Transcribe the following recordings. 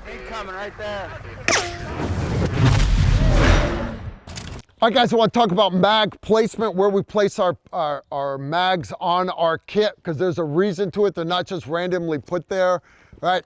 Incoming right there. All right, guys, I want to talk about mag placement, where we place our mags on our kit, because there's a reason to it. They're not just randomly put there, right?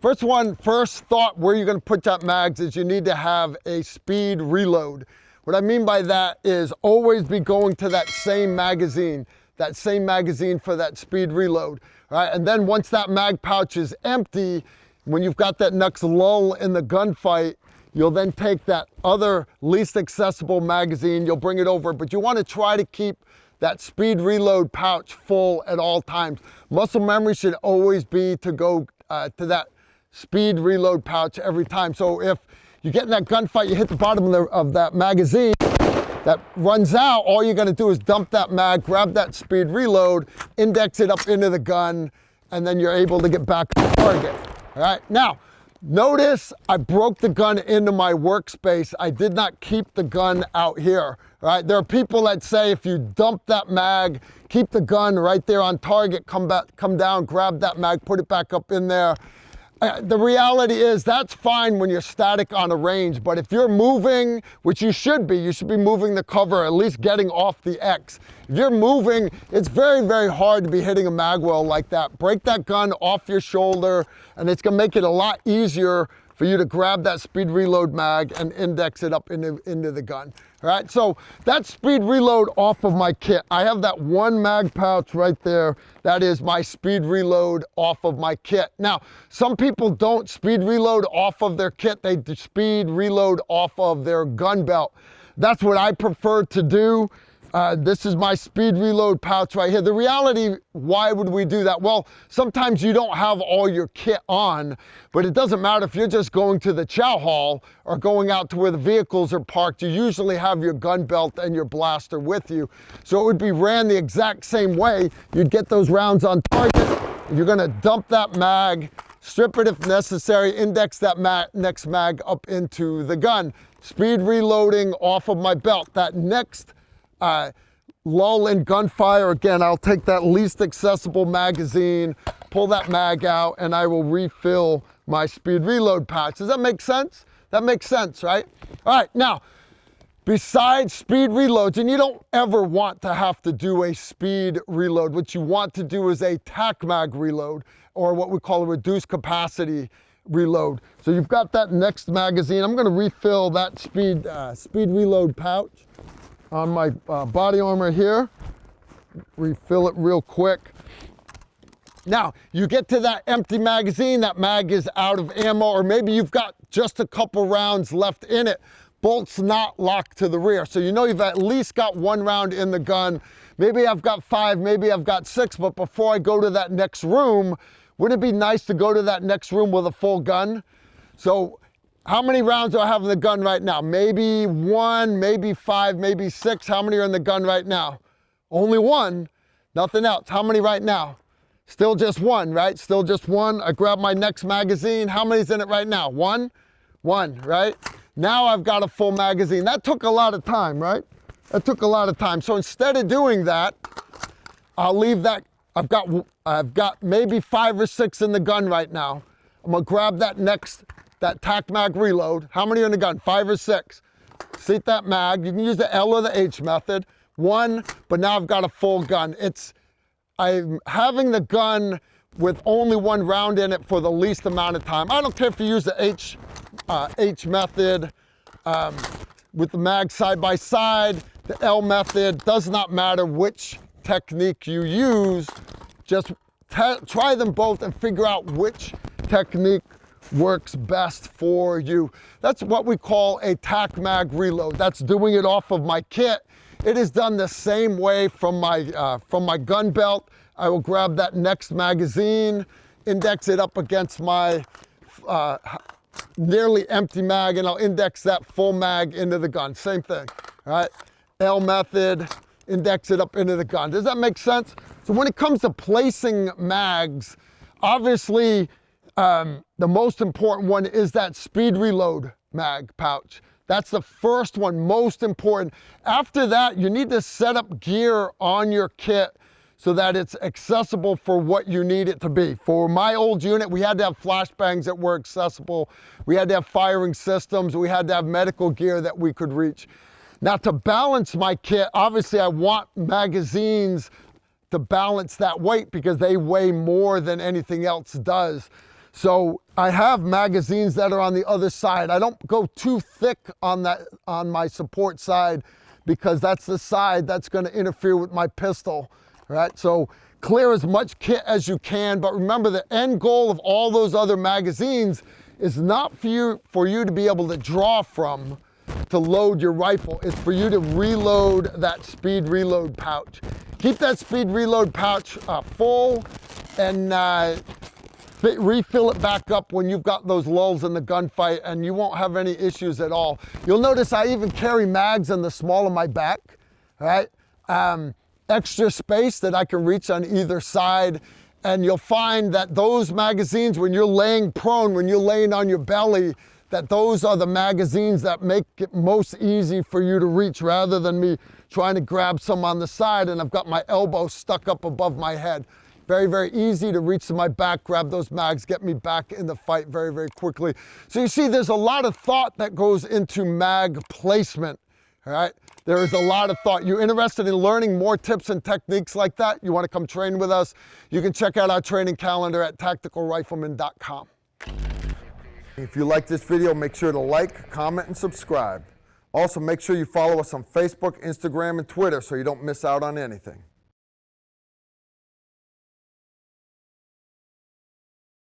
First thought where you're going to put that mags is you need to have a speed reload. What I mean by that is always be going to that same magazine for that speed reload, right? And then once that mag pouch is empty, when you've got that next lull in the gunfight, you'll then take that other least accessible magazine, you'll bring it over, but you want to try to keep that speed reload pouch full at all times. Muscle memory should always be to go to that speed reload pouch every time. So if you get in that gunfight, you hit the bottom of that magazine, that runs out, all you're gonna do is dump that mag, grab that speed reload, index it up into the gun, and then you're able to get back on target. All right, now, notice I broke the gun into my workspace. I did not keep the gun out here, right? There are people that say if you dump that mag, keep the gun right there on target, come down, grab that mag, put it back up in there. The reality is that's fine when you're static on a range, but if you're moving, which you should be moving the cover, at least getting off the X. If you're moving, it's very, very hard to be hitting a mag well like that. Break that gun off your shoulder, and it's gonna make it a lot easier for you to grab that speed reload mag and index it up into the gun. All right, so that speed reload off of my kit, I have that one mag pouch right there. That is my speed reload off of my kit. Now, some people don't speed reload off of their kit, they speed reload off of their gun belt. That's what I prefer to do. This is my speed reload pouch right here. The reality, why would we do that? Well, sometimes you don't have all your kit on, but it doesn't matter if you're just going to the chow hall or going out to where the vehicles are parked. You usually have your gun belt and your blaster with you. So it would be ran the exact same way. You'd get those rounds on target. You're gonna dump that mag, strip it if necessary, index that next mag up into the gun. Speed reloading off of my belt. That next lull in gunfire, again, I'll take that least accessible magazine, pull that mag out, and I will refill my speed reload pouch. Does that make sense? That makes sense, right? All right, now, besides speed reloads, and you don't ever want to have to do a speed reload, what you want to do is a tac mag reload, or what we call a reduced capacity reload. So you've got that next magazine. I'm gonna refill that speed reload pouch on my body armor here. Refill it real quick. Now, you get to that empty magazine, that mag is out of ammo, or maybe you've got just a couple rounds left in it. Bolt's not locked to the rear, so you know you've at least got one round in the gun. Maybe I've got 5, maybe I've got 6, but before I go to that next room, wouldn't it be nice to go to that next room with a full gun? So how many rounds do I have in the gun right now? Maybe 1, maybe 5, maybe 6. How many are in the gun right now? Only 1, nothing else. How many right now? Still just 1, right? Still just 1. I grab my next magazine. How many's in it right now? 1? 1, right? Now I've got a full magazine. That took a lot of time, right? That took a lot of time. So instead of doing that, I'll leave that. I've got maybe 5 or 6 in the gun right now. I'm gonna grab that tac mag reload. How many are in the gun? 5 or 6. Seat that mag. You can use the L or the H method. 1, but now I've got a full gun. I'm having the gun with only 1 round in it for the least amount of time. I don't care if you use the H method with the mag side by side, the L method, does not matter which technique you use. Just try them both and figure out which technique works best for you. That's what we call a tac mag reload. That's doing it off of my kit. It is done the same way from my gun belt. I will grab that next magazine, index it up against my nearly empty mag, and I'll index that full mag into the gun. Same thing, all right? L method, index it up into the gun. Does that make sense? So when it comes to placing mags, obviously the most important one is that speed reload mag pouch. That's the first one, most important. After that, you need to set up gear on your kit so that it's accessible for what you need it to be. For my old unit, we had to have flashbangs that were accessible. We had to have firing systems. We had to have medical gear that we could reach. Now, to balance my kit, obviously I want magazines to balance that weight because they weigh more than anything else does. So I have magazines that are on the other side. I don't go too thick on my support side because that's the side that's going to interfere with my pistol, right? So clear as much kit as you can, but remember the end goal of all those other magazines is not for you to be able to draw from to load your rifle. It's for you to reload that speed reload pouch. Keep that speed reload pouch full and refill it back up when you've got those lulls in the gunfight, and you won't have any issues at all. You'll notice I even carry mags in the small of my back, right? Extra space that I can reach on either side. And you'll find that those magazines, when you're laying prone, when you're laying on your belly, that those are the magazines that make it most easy for you to reach rather than me trying to grab some on the side and I've got my elbow stuck up above my head. Very, very easy to reach to my back, grab those mags, get me back in the fight very, very quickly. So you see, there's a lot of thought that goes into mag placement, all right? There is a lot of thought. You're interested in learning more tips and techniques like that? You want to come train with us? You can check out our training calendar at tacticalrifleman.com. If you like this video, make sure to like, comment, and subscribe. Also, make sure you follow us on Facebook, Instagram, and Twitter so you don't miss out on anything.